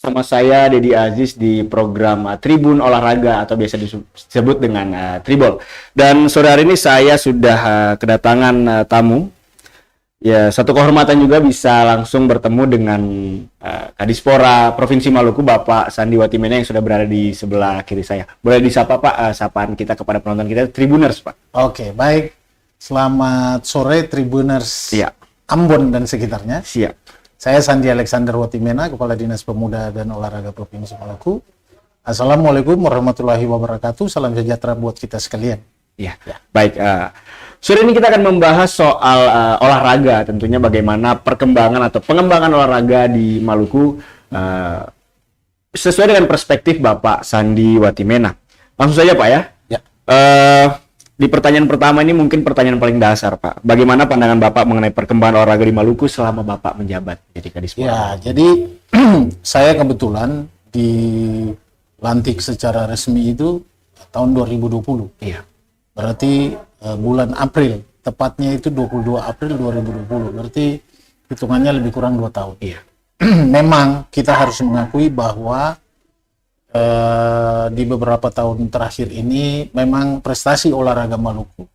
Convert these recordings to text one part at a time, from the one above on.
Sama saya Dedi Aziz di program Tribun Olahraga atau biasa disebut dengan Tribol. Dan sore hari ini saya sudah kedatangan tamu. Ya, satu kehormatan juga bisa langsung bertemu dengan Kadispora Provinsi Maluku, Bapak Sandi Watimena yang sudah berada di sebelah kiri saya. Boleh disapa Pak, sapaan kita kepada penonton kita, Tribuners Pak. Oke, baik. Selamat sore Tribuners Ambon dan sekitarnya. Siap. Saya Sandi Alexander Watimena, Kepala Dinas Pemuda dan Olahraga Provinsi Maluku. Assalamualaikum warahmatullahi wabarakatuh. Salam sejahtera buat kita sekalian. Ya. Baik. Sore ini kita akan membahas soal olahraga, tentunya bagaimana perkembangan atau pengembangan olahraga di Maluku sesuai dengan perspektif Bapak Sandi Watimena. Langsung saja Pak ya. Ya. Di pertanyaan pertama ini mungkin pertanyaan paling dasar Pak. Bagaimana pandangan Bapak mengenai perkembangan olahraga di Maluku selama Bapak menjabat jadi Kadispora? Ya, jadi saya kebetulan dilantik secara resmi itu tahun 2020. Iya. Berarti bulan April, tepatnya itu 22 April 2020. Berarti hitungannya lebih kurang 2 tahun. Iya. Memang kita harus mengakui bahwa di beberapa tahun terakhir ini memang prestasi olahraga Maluku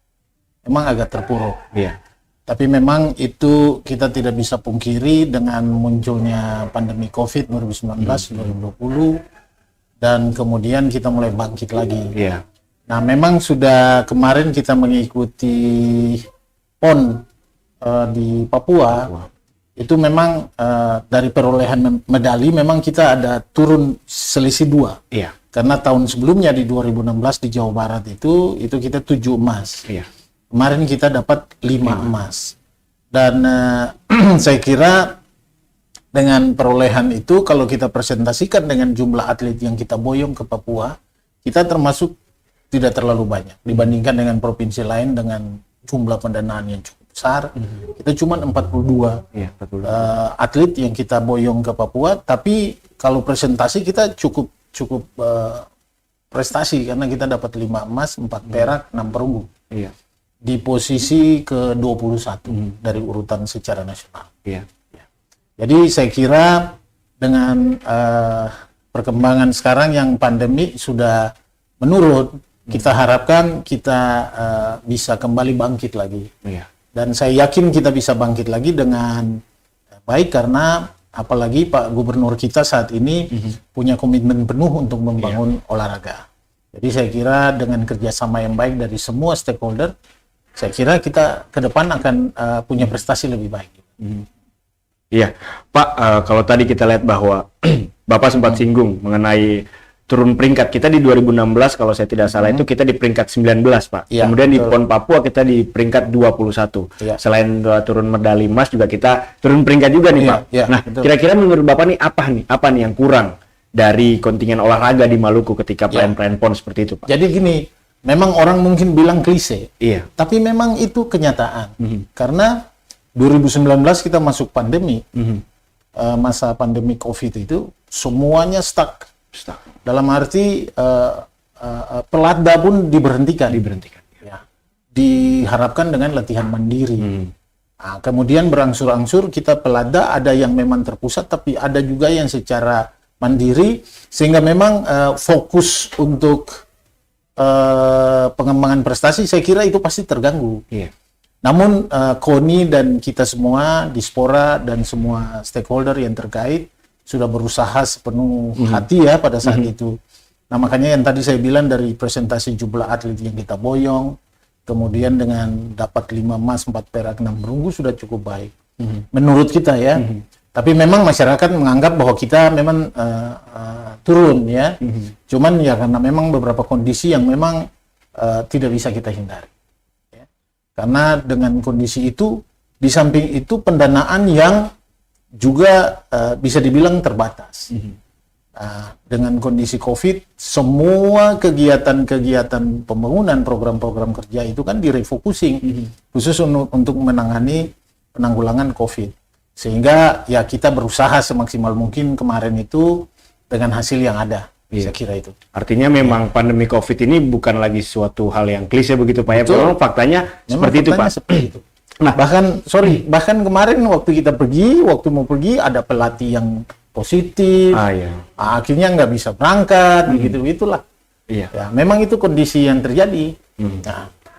memang agak terpuruk. Iya. Tapi memang itu kita tidak bisa pungkiri dengan munculnya pandemi COVID 2019-2020 dan kemudian kita mulai bangkit lagi. Iya. Nah, memang sudah kemarin kita mengikuti PON di Papua. Itu memang dari perolehan medali memang kita ada turun selisih 2. Iya. Karena tahun sebelumnya di 2016 di Jawa Barat itu kita 7 emas. Iya. Kemarin kita dapat 5 emas. Dan saya kira dengan perolehan itu kalau kita presentasikan dengan jumlah atlet yang kita boyong ke Papua, kita termasuk tidak terlalu banyak dibandingkan dengan provinsi lain dengan jumlah pendanaan yang cukup besar. Kita cuma 42 atlet yang kita boyong ke Papua, tapi kalau presentasi kita cukup prestasi karena kita dapat 5 emas, 4 perak, 6 perunggu. Iya. Di posisi ke-21 dari urutan secara nasional. Iya. Jadi saya kira dengan perkembangan sekarang yang pandemi sudah menurun, kita harapkan kita bisa kembali bangkit lagi. Iya. Dan saya yakin kita bisa bangkit lagi dengan baik karena apalagi Pak Gubernur kita saat ini punya komitmen penuh untuk membangun olahraga. Jadi saya kira dengan kerjasama yang baik dari semua stakeholder, saya kira kita ke depan akan punya prestasi lebih baik. Iya, Pak, kalau tadi kita lihat bahwa Bapak sempat singgung mengenai turun peringkat. Kita di 2016 kalau saya tidak salah itu kita di peringkat 19 Pak. Ya, kemudian betul. di PON Papua kita di peringkat 21. Ya. Selain turun medali emas juga kita turun peringkat juga nih Ya, Pak. ya, Nah, betul. kira-kira menurut Bapak nih apa nih yang kurang dari kontingen olahraga di Maluku ketika perayaan PON seperti itu Pak? Jadi gini, memang orang mungkin bilang klise, Iya. tapi memang itu kenyataan. Karena 2019 kita masuk pandemi, masa pandemi COVID itu semuanya stuck. Dalam arti pelatda pun diberhentikan. Ya. Diharapkan dengan latihan mandiri. Nah, kemudian berangsur-angsur kita pelatda ada yang memang terpusat, tapi ada juga yang secara mandiri, sehingga memang fokus untuk pengembangan prestasi saya kira itu pasti terganggu. Iya. Namun KONI dan kita semua, Dispora dan semua stakeholder yang terkait sudah berusaha sepenuh hati ya pada saat itu. Nah makanya yang tadi saya bilang dari presentasi jumlah atlet yang kita boyong, kemudian dengan dapat 5 emas, 4 perak, 6 perunggu sudah cukup baik. Menurut kita ya. Tapi memang masyarakat menganggap bahwa kita memang turun ya. Cuman ya karena memang beberapa kondisi yang memang tidak bisa kita hindari. Ya. Karena dengan kondisi itu, di samping itu pendanaan yang juga bisa dibilang terbatas. Dengan kondisi COVID, semua kegiatan-kegiatan pembangunan program-program kerja itu kan direfocusing khusus untuk menangani penanggulangan COVID. Sehingga ya kita berusaha semaksimal mungkin kemarin itu dengan hasil yang ada. Saya kira itu. Artinya memang pandemi COVID ini bukan lagi suatu hal yang klise begitu Pak ya. Betul. Memang faktanya seperti itu Pak. Seperti itu. Nah, bahkan kemarin waktu kita pergi, waktu mau pergi ada pelatih yang positif, Iya. akhirnya nggak bisa berangkat, begitu itulah. Iya. Ya, memang itu kondisi yang terjadi.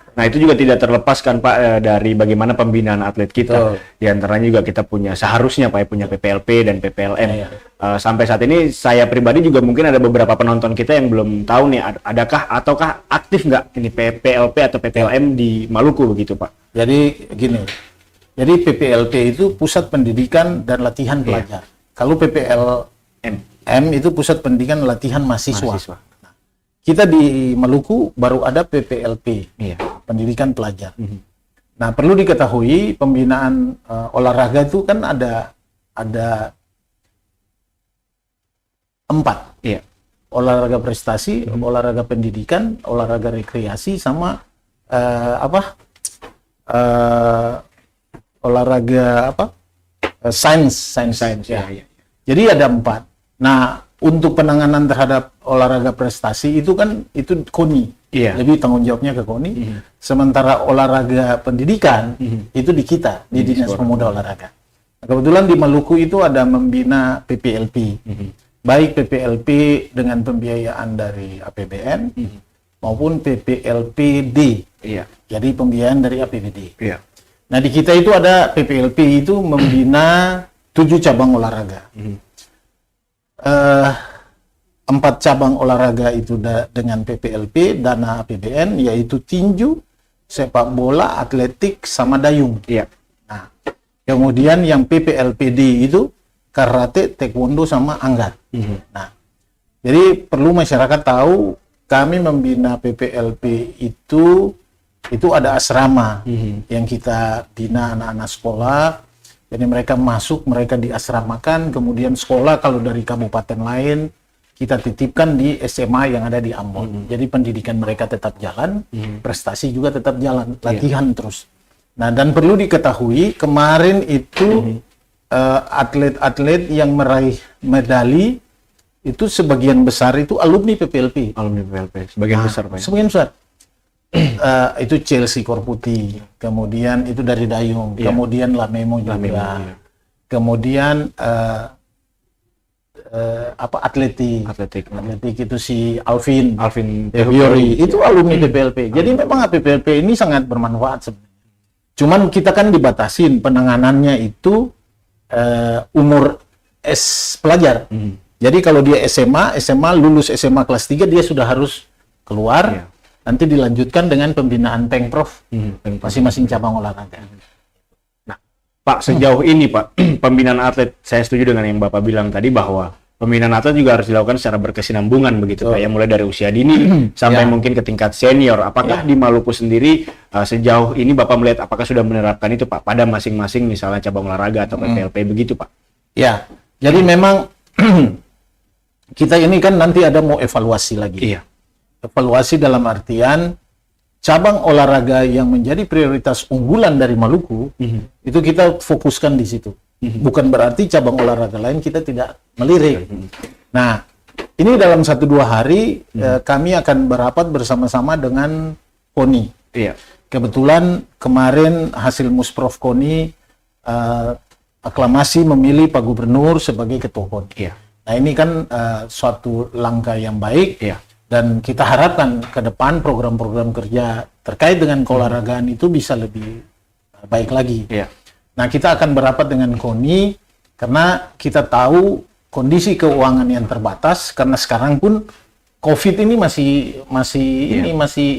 Nah, itu juga tidak terlepaskan Pak dari bagaimana pembinaan atlet kita. Betul. Di antaranya juga kita punya seharusnya Pak punya PPLP dan PPLM. Iya. Sampai saat ini saya pribadi juga mungkin ada beberapa penonton kita yang belum tahu nih adakah ataukah aktif nggak ini PPLP atau PPLM di Maluku begitu Pak. Jadi gini, jadi PPLP itu Pusat Pendidikan dan Latihan Pelajar. Kalau PPLM itu Pusat Pendidikan Latihan Mahasiswa. Nah, kita di Maluku baru ada PPLP, Pendidikan Pelajar. Nah, perlu diketahui pembinaan olahraga itu kan ada 4. Iya. Olahraga prestasi, olahraga pendidikan, olahraga rekreasi, sama olahraga sains. Ya. Iya. Jadi ada 4. Nah, untuk penanganan terhadap olahraga prestasi itu kan itu KONI. Iya. Lebih tanggung jawabnya ke KONI. Sementara olahraga pendidikan itu di kita, di Dinas Pemuda Olahraga. Nah, kebetulan di Maluku itu ada membina PPLP. Baik PPLP dengan pembiayaan dari APBN maupun PPLPD. Iya. Jadi pembiayaan dari APBD. Iya. Nah, di kita itu ada PPLP itu membina 7 cabang olahraga. 4 cabang olahraga itu dengan PPLP, dana APBN, yaitu tinju, sepak bola, atletik, sama dayung. Iya. Nah, kemudian yang PPLPD itu karate, taekwondo, sama anggat. Nah, jadi perlu masyarakat tahu kami membina PPLP itu ada asrama yang kita bina anak-anak sekolah. Jadi mereka masuk, mereka diasramakan, kemudian sekolah kalau dari kabupaten lain kita titipkan di SMA yang ada di Ambon. Jadi pendidikan mereka tetap jalan, prestasi juga tetap jalan, latihan terus. Nah, dan perlu diketahui kemarin itu atlet-atlet yang meraih medali itu sebagian besar itu alumni PPLP. Alumni PPLP sebagian besar Pak. Sebagian besar. Itu Chelsea Korputi, kemudian itu dari dayung, kemudian Lamemo juga, kemudian atletik itu si Alvin Fiori, itu alumni PPLP. Jadi memang PPLP ini sangat bermanfaat sebenarnya. Cuman kita kan dibatasin penanganannya itu umur pelajar. Jadi kalau dia SMA lulus SMA kelas 3 dia sudah harus keluar. Nanti dilanjutkan dengan pembinaan Pengprov masing-masing cabang olahraga. Nah, Pak, sejauh ini Pak, pembinaan atlet, saya setuju dengan yang Bapak bilang tadi bahwa pembinaan atlet juga harus dilakukan secara berkesinambungan begitu Pak, ya mulai dari usia dini sampai mungkin ke tingkat senior. Apakah di Maluku sendiri sejauh ini Bapak melihat apakah sudah menerapkan itu Pak pada masing-masing misalnya cabang olahraga atau PPLP begitu Pak? Ya, jadi memang kita ini kan nanti ada mau evaluasi lagi. Iya. Evaluasi dalam artian cabang olahraga yang menjadi prioritas unggulan dari Maluku itu kita fokuskan di situ. Bukan berarti cabang olahraga lain kita tidak melirik. Nah, ini dalam 1-2 hari kami akan berapat bersama-sama dengan KONI. Iya. Kebetulan kemarin hasil Musprov KONI aklamasi memilih Pak Gubernur sebagai ketua KONI. Iya. Nah, ini kan suatu langkah yang baik. Iya. Dan kita harapkan ke depan program-program kerja terkait dengan keolahragaan itu bisa lebih baik lagi. Iya. Nah, kita akan berapat dengan KONI karena kita tahu kondisi keuangan yang terbatas, karena sekarang pun COVID ini masih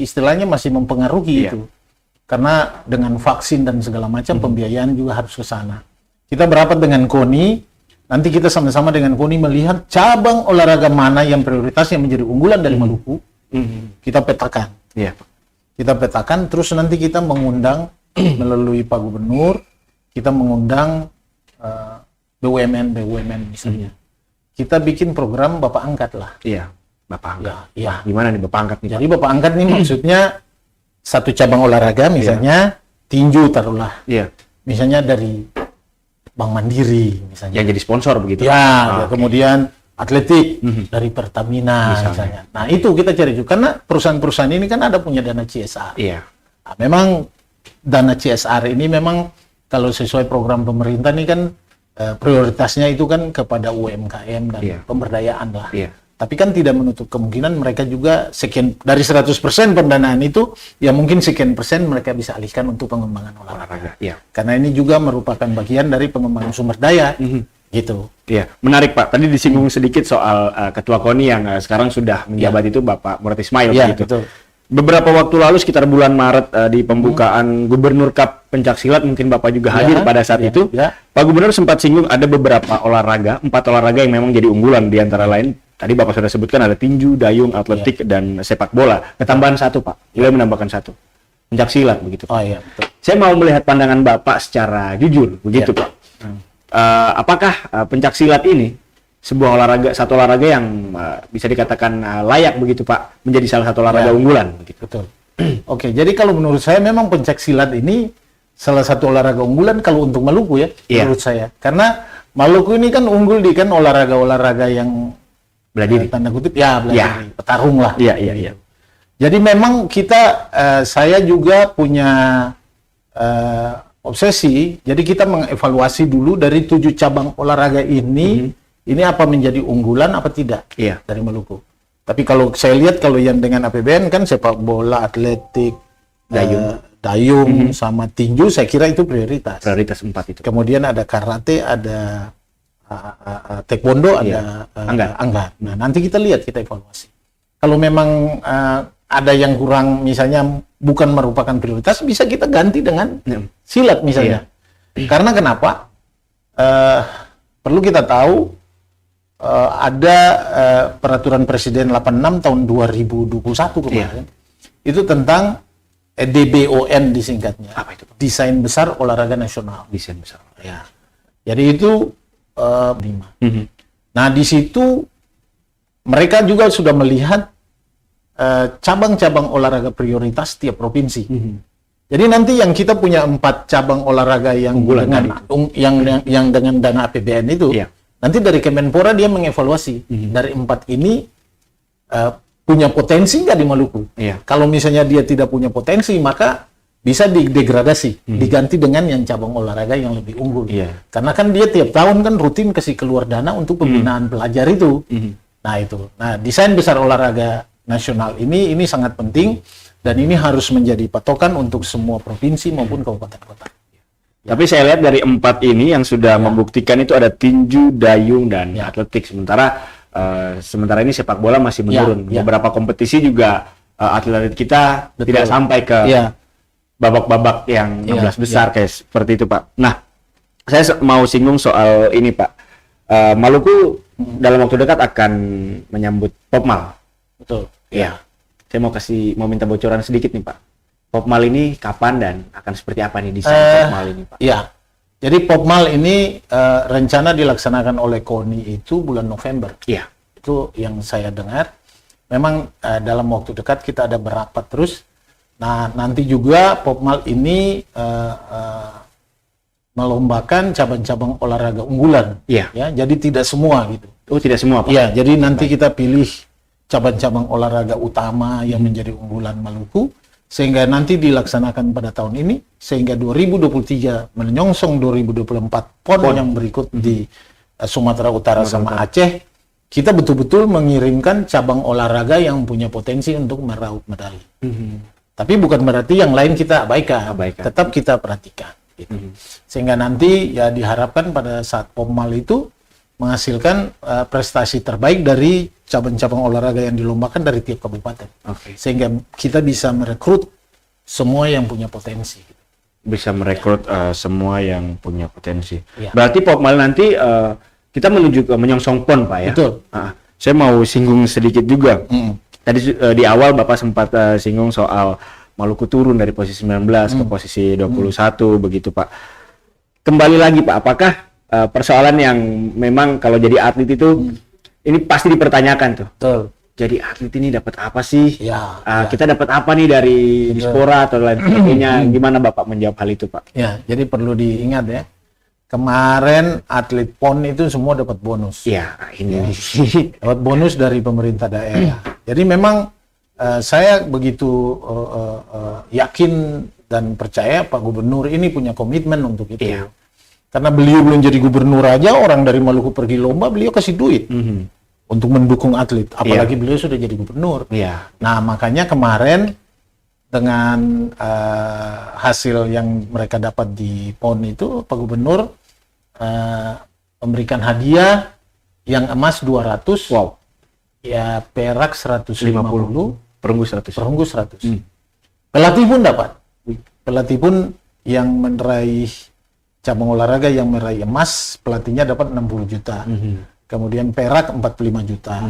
istilahnya masih mempengaruhi itu. Karena dengan vaksin dan segala macam pembiayaan juga harus ke sana. Kita berapat dengan KONI. Nanti kita sama-sama dengan KONI melihat cabang olahraga mana yang prioritas yang menjadi unggulan dari Maluku. Kita petakan. Iya. Kita petakan, terus nanti kita mengundang melalui Pak Gubernur, kita mengundang BUMN misalnya. Kita bikin program Bapak Angkat lah. Iya. Bapak Angkat. Ya. Gimana nih Bapak Angkat nih? Jadi Bapak Angkat ini maksudnya satu cabang olahraga misalnya tinju taruhlah. Iya. Misalnya dari Bank Mandiri misalnya. Yang jadi sponsor begitu. Ya, kemudian atletik dari Pertamina misalnya. Nah, itu kita cari juga karena perusahaan-perusahaan ini kan ada punya dana CSR. Iya. Nah, memang dana CSR ini memang kalau sesuai program pemerintah ini kan prioritasnya itu kan kepada UMKM dan pemberdayaan lah. Tapi kan tidak menutup kemungkinan mereka juga sekian dari 100% pendanaan itu, ya mungkin sekian persen mereka bisa alihkan untuk pengembangan olahraga. Karena ini juga merupakan bagian dari pengembangan sumber daya, gitu. Iya, menarik Pak. Tadi disinggung sedikit soal Ketua KONI yang sekarang sudah menjabat itu Bapak Murad Ismail. Gitu. Betul. Beberapa waktu lalu sekitar bulan Maret di pembukaan Gubernur Cup Pencaksilat, mungkin Bapak juga hadir pada saat itu. Pak Gubernur sempat singgung ada beberapa olahraga, 4 olahraga yang memang jadi unggulan, di antara lain tadi Bapak sudah sebutkan ada tinju, dayung, atletik, dan sepak bola. Ketambahan satu Pak, boleh menambahkan satu, pencaksilat begitu. Betul. Saya mau melihat pandangan Bapak secara jujur begitu Pak. Apakah pencaksilat ini sebuah olahraga, satu olahraga yang bisa dikatakan layak begitu Pak menjadi salah satu olahraga unggulan begitu? Betul. Oke, jadi kalau menurut saya memang pencaksilat ini salah satu olahraga unggulan kalau untuk Maluku ya, menurut saya. Karena Maluku ini kan unggul di kan olahraga-olahraga yang bela diri, tanda kutip bela diri, petarung lah. Iya. Jadi memang kita, saya juga punya obsesi. Jadi kita mengevaluasi dulu dari 7 cabang olahraga ini apa menjadi unggulan apa tidak dari Maluku. Tapi kalau saya lihat kalau yang dengan APBN kan sepak bola, atletik, dayung sama tinju, saya kira itu prioritas. Prioritas 4 itu. Kemudian ada karate, ada taekwondo, ada anggar. Nah, nanti kita lihat, kita evaluasi. Kalau memang ada yang kurang, misalnya bukan merupakan prioritas, bisa kita ganti dengan silat misalnya. Karena kenapa? Perlu kita tahu ada peraturan Presiden 86 tahun 2021 kemarin. Itu tentang DBON disingkatnya. Apa itu? Desain Besar Olahraga Nasional. Desain besar. Ya. Jadi itu 5. Nah, di situ mereka juga sudah melihat cabang-cabang olahraga prioritas tiap provinsi. Jadi nanti yang kita punya 4 cabang olahraga yang yang dengan dana APBN itu, nanti dari Kemenpora dia mengevaluasi dari 4 ini punya potensi nggak di Maluku. Kalau misalnya dia tidak punya potensi, maka bisa didegradasi, diganti dengan yang cabang olahraga yang lebih unggul. Karena kan dia tiap tahun kan rutin kasih keluar dana untuk pembinaan pelajar itu. Nah itu. Nah, desain besar olahraga nasional ini sangat penting dan ini harus menjadi patokan untuk semua provinsi maupun kabupaten kota. Tapi saya lihat dari 4 ini yang sudah membuktikan itu ada tinju, dayung, dan atletik. Sementara ini sepak bola masih menurun. Beberapa kompetisi juga atlet kita tidak sampai ke babak-babak yang 16 besar kayak seperti itu Pak. Nah, saya mau singgung soal ini Pak. Maluku dalam waktu dekat akan menyambut Popmal. Betul. Iya. Saya mau minta bocoran sedikit nih Pak. Popmal ini kapan dan akan seperti apa nih desain Popmal ini Pak? Iya. Jadi Popmal ini rencana dilaksanakan oleh KONI itu bulan November. Iya. Itu yang saya dengar. Memang dalam waktu dekat kita ada berapat terus. Nah, nanti juga Popmal ini melombakan cabang-cabang olahraga unggulan. Ya, jadi tidak semua gitu. Oh, tidak semua Pak? Iya, jadi nanti kita pilih cabang-cabang olahraga utama yang menjadi unggulan Maluku, sehingga nanti dilaksanakan pada tahun ini, sehingga 2023 menyongsong 2024 PON yang berikut di Sumatera Utara sama Aceh, kita betul-betul mengirimkan cabang olahraga yang punya potensi untuk meraup medali. Tapi bukan berarti yang lain kita abaikan. Tetap kita perhatikan. Gitu. Sehingga nanti ya diharapkan pada saat Popmal itu menghasilkan prestasi terbaik dari cabang-cabang olahraga yang dilombakan dari tiap kabupaten. Sehingga kita bisa merekrut semua yang punya potensi. Bisa merekrut semua yang punya potensi. Berarti Popmal nanti kita menuju ke menyongsong PON Pak ya? Betul. Saya mau singgung sedikit juga. Tadi di awal Bapak sempat singgung soal Maluku turun dari posisi 19 ke posisi 21 begitu Pak. Kembali lagi Pak, apakah persoalan yang memang kalau jadi atlet itu ini pasti dipertanyakan tuh. Betul. Jadi atlet ini dapat apa sih? Kita dapat apa nih dari Dispora atau lain sebagainya? Gimana Bapak menjawab hal itu Pak? Ya, jadi perlu diingat ya. Kemarin atlet PON itu semua dapat bonus. Ini dapat bonus dari pemerintah daerah. Jadi memang saya begitu yakin dan percaya Pak Gubernur ini punya komitmen untuk itu. Karena beliau belum jadi gubernur aja, orang dari Maluku pergi lomba, beliau kasih duit untuk mendukung atlet. Apalagi beliau sudah jadi gubernur. Nah, makanya kemarin dengan hasil yang mereka dapat di PON itu, Pak Gubernur memberikan hadiah yang emas 200, ya perak 150, perunggu 100. perunggu 100. Pelatih pun dapat. Pelatih pun yang meraih cabang olahraga yang meraih emas, pelatihnya dapat 60 juta. Kemudian perak 45 juta.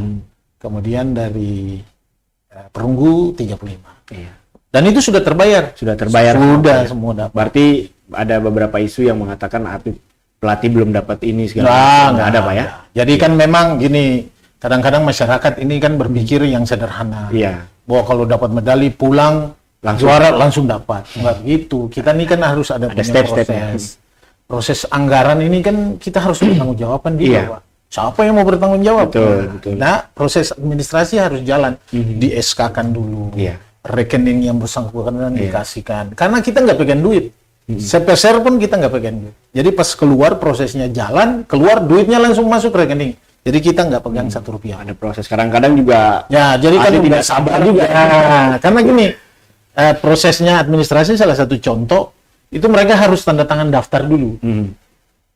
Kemudian dari perunggu 35. Dan itu sudah terbayar. Sudah terbayar. Sudah semua dapat. Berarti ada beberapa isu yang mengatakan atlet pelatih belum dapat ini segala macam. Nggak ada, Pak ya? Jadi kan memang gini, kadang-kadang masyarakat ini kan berpikir yang sederhana. Bahwa kalau dapat medali pulang juara langsung dapat. Enggak gitu. Kita ini kan harus ada step-step proses. Proses anggaran ini kan kita harus bertanggung jawaban juga, Pak. Siapa yang mau bertanggung jawab? Betul. Nah, proses administrasi harus jalan. Di SK-kan dulu. Rekening yang bersangkutan dikasihkan. Karena kita nggak pegang duit. Sepeser pun kita nggak pegang duit. Jadi pas keluar prosesnya jalan, keluar duitnya langsung masuk rekening. Jadi kita nggak pegang 1 rupiah. Ada proses. Kadang-kadang juga. Ya, jadi kan tidak sabar juga. Karena gini, prosesnya administrasi salah satu contoh itu mereka harus tanda tangan daftar dulu.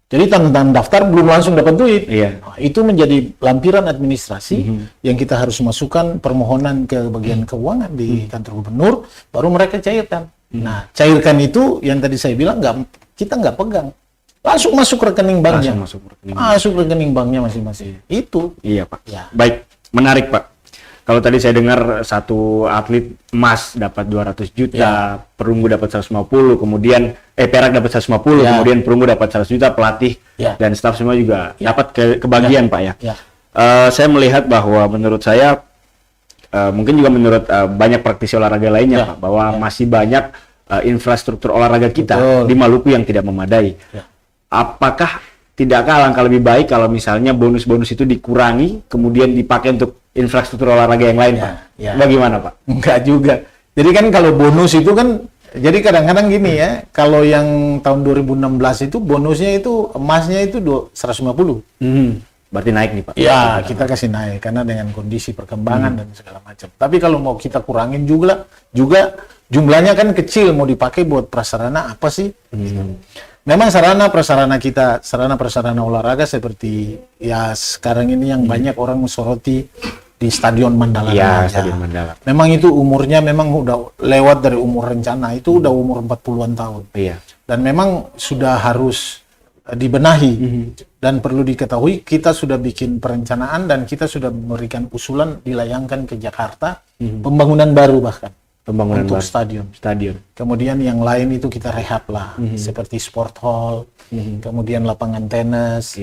Jadi tanda tangan daftar belum langsung dapat duit. Nah, itu menjadi lampiran administrasi yang kita harus masukkan permohonan ke bagian keuangan di kantor gubernur, baru mereka cairkan. Nah, cairkan itu yang tadi saya bilang kita nggak pegang. Langsung masuk rekening banknya. Masuk rekening banknya masing-masing. Itu. Iya, Pak. Baik, menarik, Pak. Kalau tadi saya dengar satu atlet emas dapat 200 juta, perunggu dapat 150, kemudian perak dapat 150, kemudian perunggu dapat 100 juta, pelatih dan staf semua juga dapat kebagian, Pak ya. Saya melihat bahwa menurut saya mungkin juga menurut banyak praktisi olahraga lainnya, Pak, bahwa masih banyak infrastruktur olahraga kita di Maluku yang tidak memadai. Apakah tidakkah alangkah lebih baik kalau misalnya bonus-bonus itu dikurangi kemudian dipakai untuk infrastruktur olahraga yang lain, Pak? Bagaimana, Pak? Enggak juga. Jadi kan kalau bonus itu kan, jadi kadang-kadang gini ya, kalau yang tahun 2016 itu bonusnya itu emasnya itu 150. Berarti naik nih, Pak? Ya, kita kasih naik karena dengan kondisi perkembangan dan segala macam. Tapi kalau mau kita kurangin juga jumlahnya kan kecil, mau dipakai buat prasarana apa sih? Memang sarana prasarana olahraga seperti ya sekarang ini yang banyak orang mensoroti di Stadion Mandala. Stadion Mandala. Memang itu umurnya memang udah lewat dari umur rencana, itu udah umur 40-an tahun. Dan memang sudah harus dibenahi. Dan perlu diketahui kita sudah bikin perencanaan dan kita sudah memberikan usulan dilayangkan ke Jakarta pembangunan baru bahkan. Untuk stadion. Kemudian yang lain itu kita rehab lah, seperti sport hall, kemudian lapangan tenis,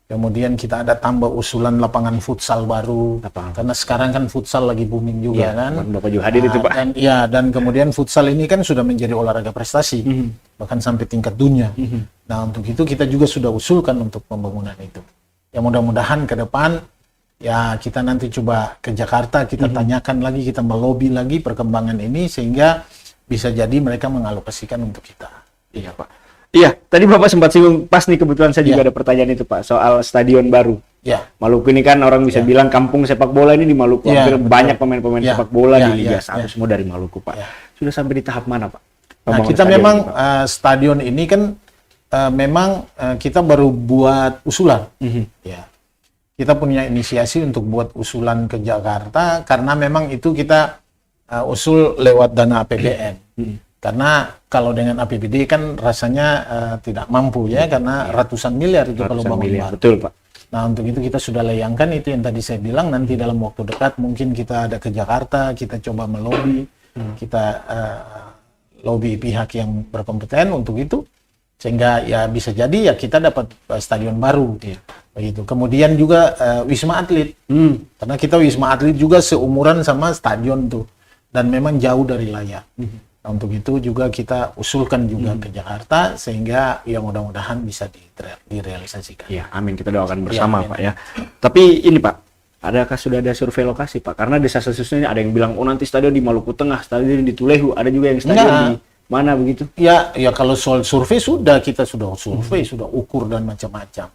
kemudian kita ada tambah usulan lapangan futsal baru, karena sekarang kan futsal lagi booming juga kan. Bapak juga hadir itu, Pak. Dan kemudian futsal ini kan sudah menjadi olahraga prestasi, bahkan sampai tingkat dunia. Nah, untuk itu kita juga sudah usulkan untuk pembangunan itu. Ya mudah-mudahan ke depan ya kita nanti coba ke Jakarta, kita tanyakan lagi, kita melobi lagi perkembangan ini sehingga bisa jadi mereka mengalokasikan untuk kita. Iya, Pak. Iya, tadi Bapak sempat singgung, pas nih kebetulan saya juga ada pertanyaan itu, Pak, soal stadion baru. Maluku ini kan orang bisa bilang kampung sepak bola ini di Maluku. Hampir banyak pemain-pemain sepak bola di Liga 1 semua dari Maluku, Pak. Sudah sampai di tahap mana, Pak? Nah, kita memang stadion ini kan memang kita baru buat usulan. Kita punya inisiasi untuk buat usulan ke Jakarta karena memang itu kita usul lewat dana APBN. Karena kalau dengan APBD kan rasanya tidak mampu ya, karena ratusan miliar itu kalau bangun baru. Betul, Pak. Nah, untuk itu kita sudah layangkan itu yang tadi saya bilang, nanti dalam waktu dekat mungkin kita ada ke Jakarta, kita coba melobi, kita lobby pihak yang berkompeten untuk itu, sehingga ya bisa jadi ya kita dapat stadion baru. Begitu. Kemudian juga Wisma Atlet, karena kita Wisma Atlet juga seumuran sama stadion tuh, dan memang jauh dari layak. Nah, untuk itu juga kita usulkan juga ke Jakarta sehingga ya mudah-mudahan bisa direalisasikan. Ya, amin, kita doakan bersama, Pak ya. Tapi ini, Pak, adakah sudah ada survei lokasi, Pak? Karena desa-desanya ada yang bilang, oh nanti stadion di Maluku Tengah, stadion di Tulehu, ada juga yang stadion di mana begitu? Ya, ya kalau soal survei kita sudah survei, sudah ukur dan macam-macam.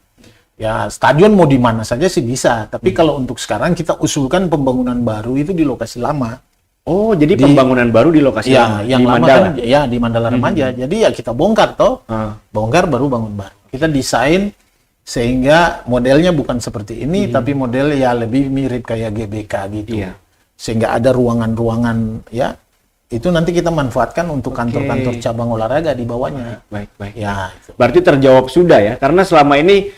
Ya, stadion mau di mana saja sih bisa. Tapi kalau untuk sekarang kita usulkan pembangunan baru itu di lokasi lama. Oh, jadi pembangunan baru di lokasi ya, lama, yang di lama Mandala. kan ya di Mandala Remaja. Jadi ya kita bongkar toh. Bongkar baru bangun baru. Kita desain sehingga modelnya bukan seperti ini, tapi model ya lebih mirip kayak GBK gitu. Iya. Sehingga ada ruangan-ruangan ya. Itu nanti kita manfaatkan untuk kantor-kantor cabang olahraga di bawahnya. Baik. Ya, itu. Berarti terjawab sudah ya, karena selama ini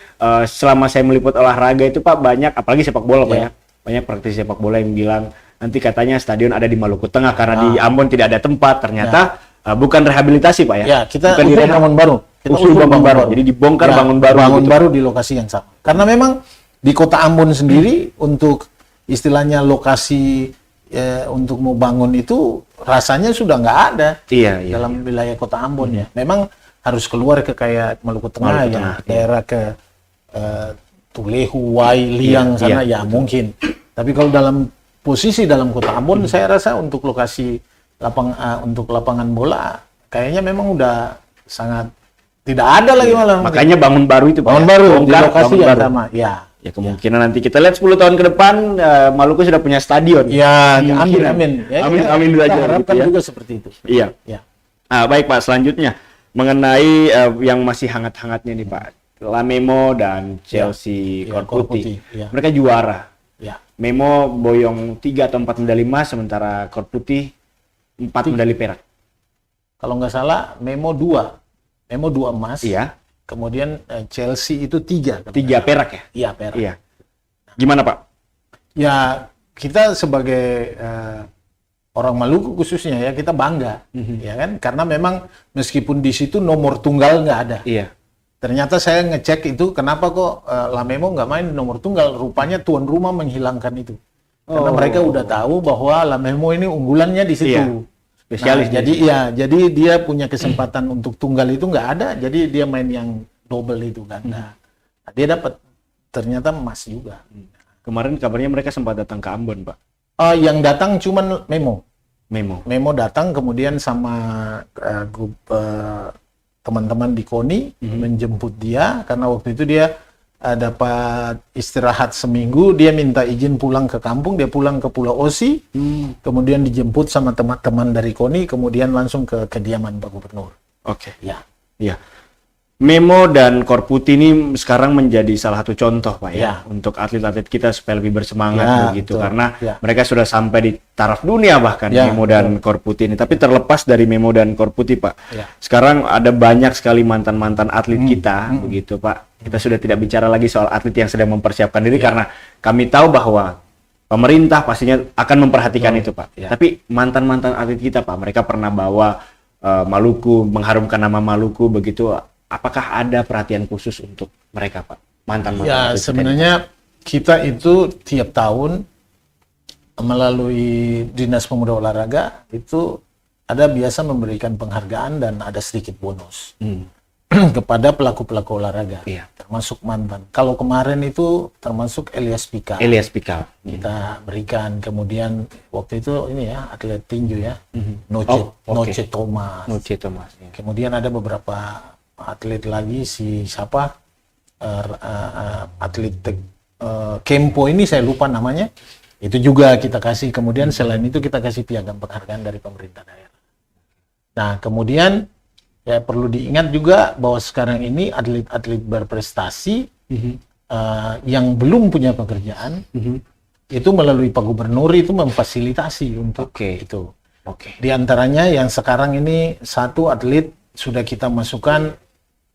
selama saya meliput olahraga itu Pak banyak, apalagi sepak bola Pak ya, banyak praktisi sepak bola yang bilang nanti katanya stadion ada di Maluku Tengah karena di Ambon tidak ada tempat. Ternyata bukan rehabilitasi Pak ya. Ya, kita bukan usul bangun baru. Kita usul bangun baru. Jadi dibongkar Ya, bangun baru. Bangun gitu. baru di lokasi yang sama. Karena memang di Kota Ambon sendiri untuk istilahnya lokasi untuk mau bangun itu rasanya sudah nggak ada dalam wilayah Kota Ambon ya. Memang harus keluar ke kayak Maluku Tengah ya, daerah ke Tulehu, Wai, Liang sana ya mungkin. Tapi kalau dalam posisi dalam Kota Ambon, saya rasa untuk lokasi untuk lapangan bola kayaknya memang udah sangat tidak ada lagi malah. Makanya bangun baru itu Pak. Bangun baru di lokasi yang sama. Ya kemungkinan nanti kita lihat 10 tahun ke depan Maluku sudah punya stadion. Ya, amin. Ya, amin dulu aja. Kita harapkan gitu ya. juga seperti itu. Iya. Ya. Baik Pak, selanjutnya mengenai yang masih hangat-hangatnya nih Pak, Lamemo dan Chelsea Korputi. Ya. Mereka juara. Ya. Memo boyong 3 atau 4 medali emas, sementara Korputi 4 medali perak. Kalau nggak salah, Memo 2 emas. Iya. Kemudian Chelsea itu 3. 3 perak ya? Iya, perak. Iya. Gimana Pak? Ya, kita sebagai orang Maluku khususnya ya, kita bangga. Ya kan? Karena memang meskipun di situ nomor tunggal nggak ada. Iya. Ternyata saya ngecek itu, kenapa kok Lamemo nggak main nomor tunggal? Rupanya tuan rumah menghilangkan itu. Karena mereka udah tahu bahwa Lamemo ini unggulannya di situ. Iya. Spesialis. Jadi dia punya kesempatan untuk tunggal itu nggak ada. Jadi dia main yang double itu kan. Nah, dia dapat ternyata emas juga. Kemarin kabarnya mereka sempat datang ke Ambon Pak. Yang datang cuman Memo. Memo datang kemudian sama teman-teman di KONI menjemput dia karena waktu itu dia dapat istirahat seminggu, dia minta izin pulang ke kampung, dia pulang ke Pulau Osi, kemudian dijemput sama teman-teman dari KONI, kemudian langsung ke kediaman Pak Gubernur. Oke. Ya. Memo dan Korputi ini sekarang menjadi salah satu contoh Pak ya, Ya. untuk atlet-atlet kita supaya lebih bersemangat Ya, begitu, betul. karena Ya. mereka sudah sampai di taraf dunia bahkan Ya, Memo dan Korputi ini. Tapi terlepas dari Memo dan Korputi Pak, Ya. sekarang ada banyak sekali mantan-mantan atlet kita begitu Pak. Kita sudah tidak bicara lagi soal atlet yang sedang mempersiapkan diri karena kami tahu bahwa pemerintah pastinya akan memperhatikan itu Pak. Ya. Tapi mantan-mantan atlet kita Pak, mereka pernah bawa Maluku, mengharumkan nama Maluku begitu. Apakah ada perhatian khusus untuk mereka Pak? Mantan-mantan Ya, atlet kita sebenarnya kita itu tiap tahun melalui Dinas Pemuda Olahraga itu ada biasa memberikan penghargaan dan ada sedikit bonus kepada pelaku-pelaku olahraga, Iya. termasuk mantan. Kalau kemarin itu termasuk Elias Pikal. Elias Pikal. Kita berikan, kemudian waktu itu ini ya atlet tinju ya, Oh, oke. Noce Thomas. Noce Thomas. Ya. Kemudian ada beberapa atlet lagi, si siapa atlet Kempo ini saya lupa namanya, itu juga kita kasih. Kemudian selain itu kita kasih piagam penghargaan dari pemerintah daerah. Nah kemudian ya perlu diingat juga bahwa sekarang ini atlet-atlet berprestasi yang belum punya pekerjaan itu melalui Pak Gubernur itu memfasilitasi untuk itu. Di antaranya yang sekarang ini satu atlet sudah kita masukkan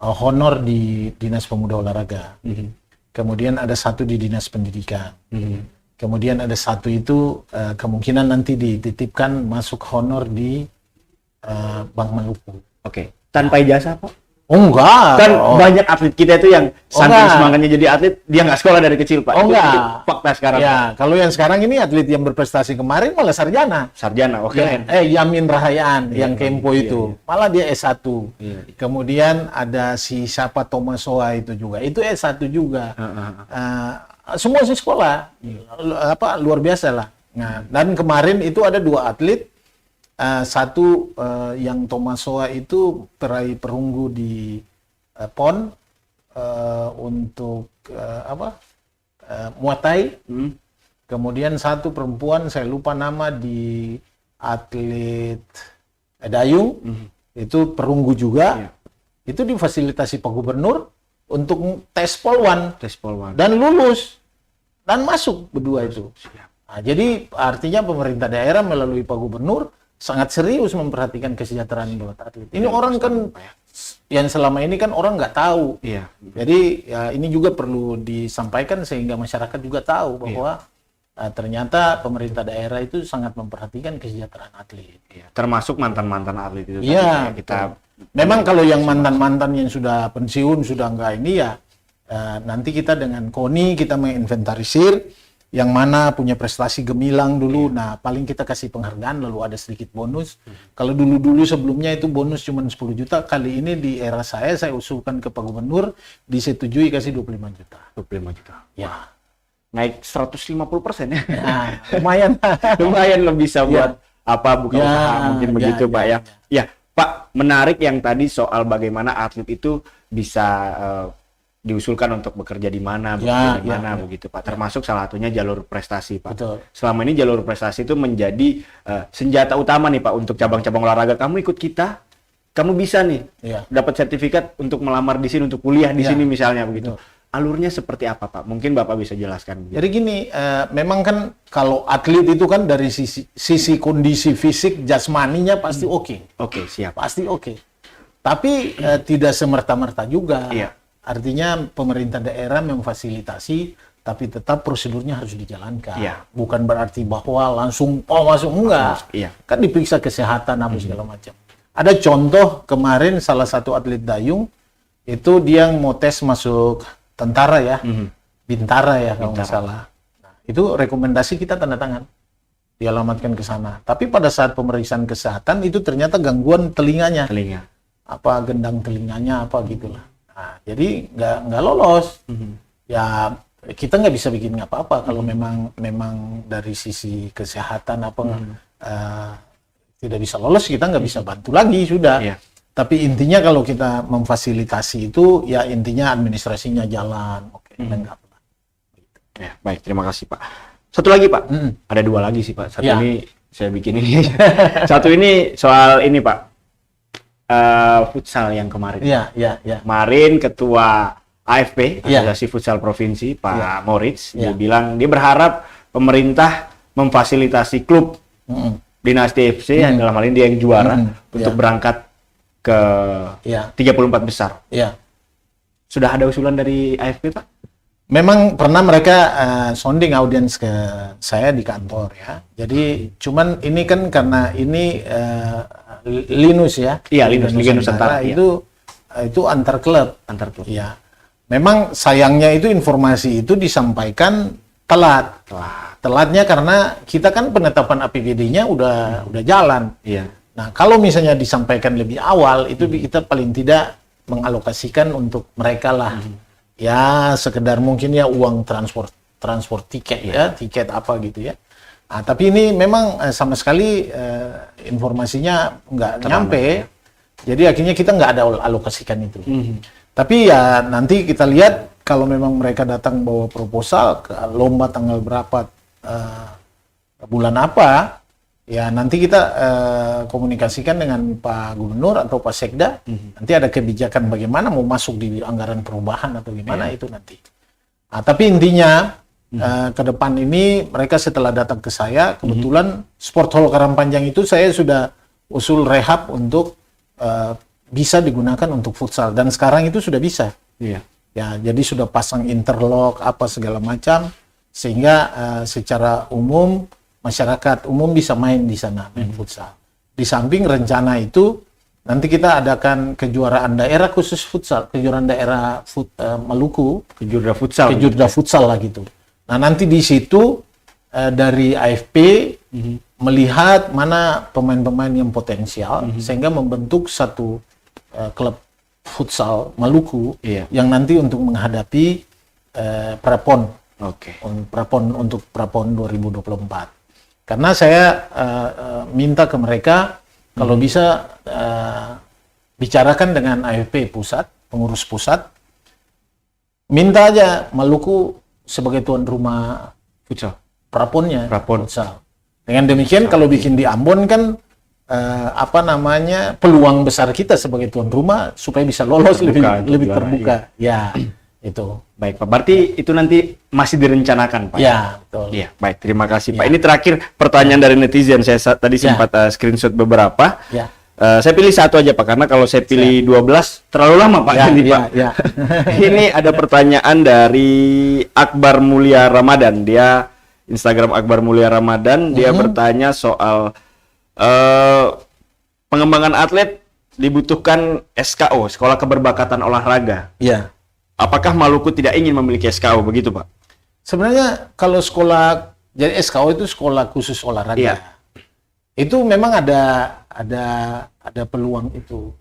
honor di Dinas Pemuda Olahraga. Kemudian ada satu di Dinas Pendidikan. Kemudian ada satu itu kemungkinan nanti dititipkan masuk honor di Bank Maluku. Tanpa ijazah Pak? Oh enggak. Kan banyak atlet kita itu yang saking enggak. semangatnya jadi atlet, dia nggak sekolah dari kecil Pak. Oh Itu enggak. fakta sekarang. Ya, kalau yang sekarang ini atlet yang berprestasi kemarin malah sarjana. Sarjana, keren. Yamin Rahayaan yang Kempo itu. iya. Malah dia S1. Iya. Kemudian ada si siapa Tomasoa itu juga. Itu S1 juga. Semua sih sekolah. Luar biasa lah. Nah, dan kemarin itu ada 2 atlet satu yang Tomasoa itu peraih perunggu di PON untuk Muay Thai. Kemudian satu perempuan, saya lupa nama, di atlet dayung, itu perunggu juga. Itu difasilitasi Pak Gubernur untuk tes polwan. Dan lulus. Dan masuk berdua itu. Nah, jadi artinya pemerintah daerah melalui Pak Gubernur sangat serius memperhatikan kesejahteraan buat atlet. Ini orang kan yang selama ini kan orang nggak tahu. Jadi ya ini juga perlu disampaikan sehingga masyarakat juga tahu bahwa ternyata pemerintah daerah itu sangat memperhatikan kesejahteraan atlet. Termasuk mantan-mantan atlet itu. Kita memang kalau yang mantan-mantan yang sudah pensiun sudah nggak ini ya nanti kita dengan KONI kita menginventarisir yang mana punya prestasi gemilang dulu. Nah, paling kita kasih penghargaan lalu ada sedikit bonus. Kalau dulu-dulu sebelumnya itu bonus cuma 10 juta, kali ini di era saya usulkan ke Pak Gubernur, disetujui kasih 25 juta. 25 juta. Ya. Naik 150% ya. Nah, lumayan. Lumayan lo bisa buat buka usaha mungkin begitu Pak ya. Ya, Pak, menarik yang tadi soal bagaimana atlet itu bisa diusulkan untuk bekerja di mana, bekerja di mana begitu Pak. Termasuk salah satunya jalur prestasi Pak. Betul. Selama ini jalur prestasi itu menjadi senjata utama nih Pak untuk cabang-cabang olahraga. Kamu ikut kita, kamu bisa nih dapat sertifikat untuk melamar di sini, untuk kuliah di sini misalnya begitu. Alurnya seperti apa Pak? Mungkin Bapak bisa jelaskan. Jadi gini, memang kan kalau atlet itu kan dari sisi kondisi fisik jasmaninya pasti oke. Oke, siap. Pasti oke. Tapi tidak semerta-merta juga. Artinya pemerintah daerah memfasilitasi, tapi tetap prosedurnya harus dijalankan. Bukan berarti bahwa langsung masuk, enggak. Kan diperiksa kesehatan apa segala macam. Ada contoh kemarin salah satu atlet dayung itu dia mau tes masuk tentara ya, Bintara ya kalau nggak salah. Nah, itu rekomendasi kita tanda tangan, dialamatkan ke sana. Tapi pada saat pemeriksaan kesehatan itu ternyata gangguan telinganya. Apa gendang telinganya apa gitulah. Nah, jadi nggak lolos. Ya kita nggak bisa bikin apa-apa kalau memang dari sisi kesehatan tidak bisa lolos, kita nggak bisa bantu lagi sudah. Tapi intinya kalau kita memfasilitasi itu ya intinya administrasinya jalan. Lengkap. Ya, baik, terima kasih Pak. Satu lagi Pak, ada dua lagi sih Pak. Satu ini saya bikin ini. Satu ini soal ini Pak. Futsal yang kemarin. Kemarin Ketua AFP, Asosiasi Futsal Provinsi, Pak Moritz, dia bilang dia berharap pemerintah memfasilitasi klub Dinasti FC yang dalam hal ini dia yang juara untuk berangkat ke 34 besar. Sudah ada usulan dari AFP Pak? Memang pernah mereka sounding audience ke saya di kantor ya. Jadi cuman ini kan karena ini Linus ya. Linus Liga Nusantara itu antar klub. Ya. Memang sayangnya itu informasi itu disampaikan telat. Telatnya karena kita kan penetapan APBD-nya udah jalan. Nah, kalau misalnya disampaikan lebih awal itu kita paling tidak mengalokasikan untuk mereka lah. Ya, sekedar mungkin ya uang transport tiket tiket apa gitu ya. Nah, tapi ini memang sama sekali informasinya nggak nyampe, jadi akhirnya kita nggak ada alokasikan itu. Tapi ya nanti kita lihat kalau memang mereka datang bawa proposal ke lomba tanggal berapa, bulan apa, ya nanti kita komunikasikan dengan Pak Gubernur atau Pak Sekda, nanti ada kebijakan bagaimana mau masuk di anggaran perubahan atau gimana itu nanti. Nah, tapi intinya ke depan ini mereka setelah datang ke saya, kebetulan Sport Hall Karangpanjang itu saya sudah usul rehab untuk bisa digunakan untuk futsal dan sekarang itu sudah bisa. Ya, jadi sudah pasang interlock apa segala macam sehingga secara umum masyarakat umum bisa main di sana main futsal. Di samping rencana itu nanti kita adakan kejuaraan daerah khusus futsal, kejuaraan daerah Maluku, kejuaraan futsal lah gitu. Nah, nanti di situ dari AFP melihat mana pemain-pemain yang potensial sehingga membentuk satu klub futsal Maluku yang nanti untuk menghadapi Prapon. Prapon untuk Prapon 2024. Karena saya minta ke mereka kalau bisa bicarakan dengan AFP pusat, pengurus pusat, minta aja Maluku sebagai tuan rumah Futsal. praponnya, Prapon. futsal. Dengan demikian kalau bikin di Ambon kan peluang besar kita sebagai tuan rumah supaya bisa lolos Terbuka, lebih juara, terbuka. Ya, itu. Baik Pak, berarti itu nanti masih direncanakan Pak? Ya, betul. Iya, baik, terima kasih Pak. Ya. Ini terakhir pertanyaan dari netizen, saya tadi Ya. sempat screenshot beberapa. Ya. Saya pilih satu aja Pak, karena kalau saya pilih 12 terlalu lama Pak. Ya, Ini, ya, Pak. ya. Ini ada pertanyaan dari Akbar Mulia Ramadan. Dia Instagram Akbar Mulia Ramadan. Dia bertanya soal pengembangan atlet dibutuhkan SKO, Sekolah Keberbakatan Olahraga. Ya. Apakah Maluku tidak ingin memiliki SKO begitu Pak? Sebenarnya kalau sekolah, jadi SKO itu sekolah khusus olahraga. Iya. Itu memang ada peluang itu.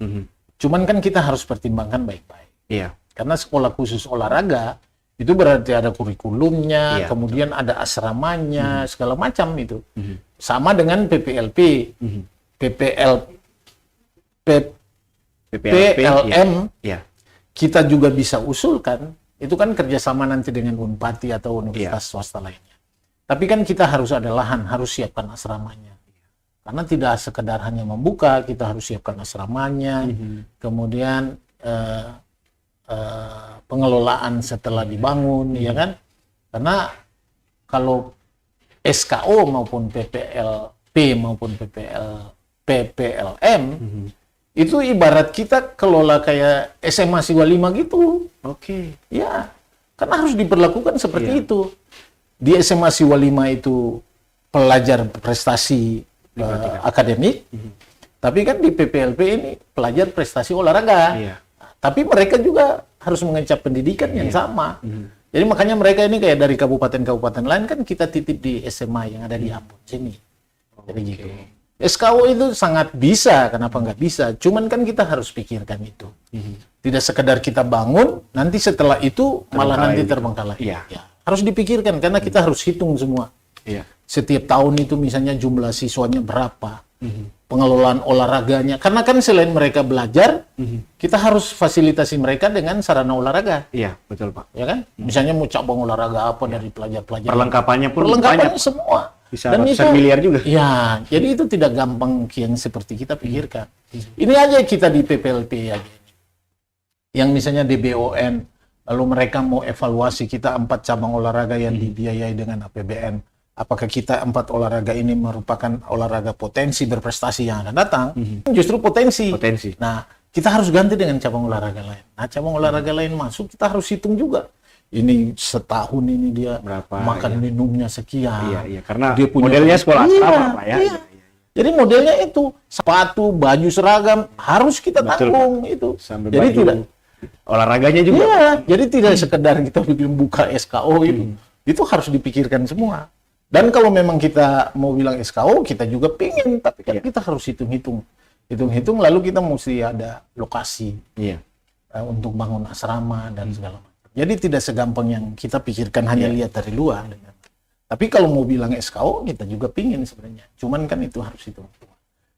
Cuman kan kita harus pertimbangkan baik-baik. Iya. Karena sekolah khusus olahraga itu berarti ada kurikulumnya, Iya, kemudian ada asramanya, segala macam itu. Sama dengan PPLP, PLM, Iya. kita juga bisa usulkan, itu kan kerjasama nanti dengan Unpati atau universitas swasta lainnya. Tapi kan kita harus ada lahan, harus siapkan asramanya. Karena tidak sekedar hanya membuka, kita harus siapkan asramanya, kemudian pengelolaan setelah dibangun, ya kan? Karena kalau SKO maupun PPLP maupun PPLM itu ibarat kita kelola kayak SMA Siwa 5 gitu. Oke. Ya, karena harus diperlakukan seperti Iya. itu. Di SMA Siwa 5 itu pelajar prestasi akademik, tapi kan di PPLP ini pelajar prestasi olahraga. Iya. Tapi mereka juga harus mengencap pendidikan yang sama. Jadi makanya mereka ini kayak dari kabupaten-kabupaten lain kan kita titip di SMA yang ada di Ambon sini. Jadi gitu. SKO itu sangat bisa, kenapa nggak bisa? Cuman kan kita harus pikirkan itu. Tidak sekedar kita bangun, nanti setelah itu malah nanti terbengkalai. Iya. Ya, harus dipikirkan karena kita harus hitung semua. Iya. Setiap tahun itu misalnya jumlah siswanya berapa, pengelolaan olahraganya. Karena kan selain mereka belajar, kita harus fasilitasi mereka dengan sarana olahraga. Iya, betul Pak. Ya kan? Misalnya mau cabang olahraga apa dari pelajar-pelajar. Perlengkapannya pun Perlengkapannya banyak. semua. Bisa ratusan miliar juga. Ya, jadi itu tidak gampang yang seperti kita pikirkan. Ini aja kita di PPLP aja. Yang misalnya DBON, lalu mereka mau evaluasi kita 4 cabang olahraga yang dibiayai dengan APBN. Apakah kita 4 olahraga ini merupakan olahraga potensi berprestasi yang akan datang? Justru potensi. Potensi. Nah, kita harus ganti dengan cabang olahraga lain. Nah, cabang olahraga lain masuk, kita harus hitung juga. Ini setahun ini dia Berapa, makan minumnya sekian. Iya, karena Dia punya modelnya sekolah asrama Pak ya. Iya. Jadi modelnya itu sepatu, baju seragam harus kita Betul, tanggung itu. Sampai Jadi baju tidak, olahraganya juga. iya, jadi tidak sekedar kita bikin buka SKO itu harus dipikirkan semua. Dan kalau memang kita mau bilang SKO, kita juga pingin, tapi kan kita harus hitung-hitung, lalu kita mesti ada lokasi Iya. untuk bangun asrama dan segala macam. Jadi tidak segampang yang kita pikirkan hanya lihat dari luar. Tapi kalau mau bilang SKO, kita juga pingin sebenarnya. Cuman kan itu harus itu.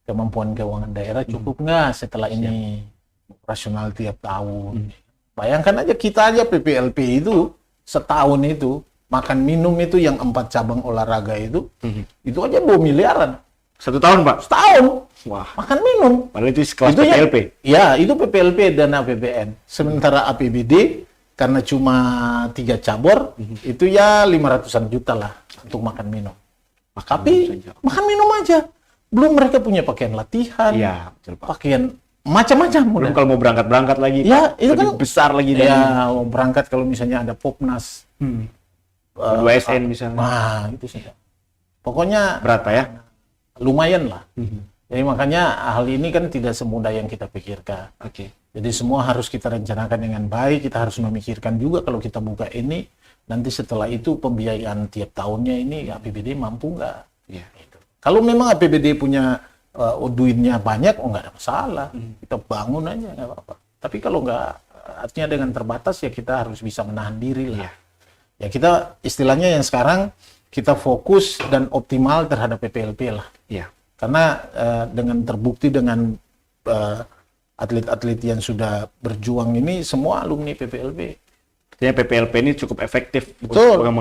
Kemampuan keuangan daerah cukup nggak setelah ini operasional tiap tahun. Bayangkan aja kita aja PPLP itu setahun itu makan minum itu yang 4 cabang olahraga itu aja 2 miliaran. 1 tahun Pak. Setahun Wah. makan minum. Padahal itu kelas Itu PPLP. Ya, itu PPLP dan APBN. Sementara APBD karena cuma 3 cabur, itu ya 500-an juta lah untuk makan minum. Tapi makan minum aja. Belum mereka punya pakaian latihan, Iya, betul Pak. pakaian macam-macam. Belum udah. kalau mau berangkat lagi. Ya, itu lebih kan besar lagi dari ya, mau berangkat kalau misalnya ada Popnas. 2SN misalnya. Nah, itu saja. Pokoknya Berat Pak ya. lumayan lah. Jadi makanya hal ini kan tidak semudah yang kita pikirkan. Oke. Jadi semua harus kita rencanakan dengan baik, kita harus memikirkan juga kalau kita buka ini, nanti setelah itu pembiayaan tiap tahunnya ini APBD mampu nggak? Iya. Gitu. Kalau memang APBD punya duitnya banyak, nggak ada masalah, kita bangun aja nggak apa-apa. Tapi kalau nggak, artinya dengan terbatas ya kita harus bisa menahan diri lah. Iya. Ya kita istilahnya yang sekarang kita fokus dan optimal terhadap PPLP lah. Iya. Karena dengan terbukti dengan atlet-atlet yang sudah berjuang ini semua alumni PPLP. Artinya PPLP ini cukup efektif Betul. untuk pengembangan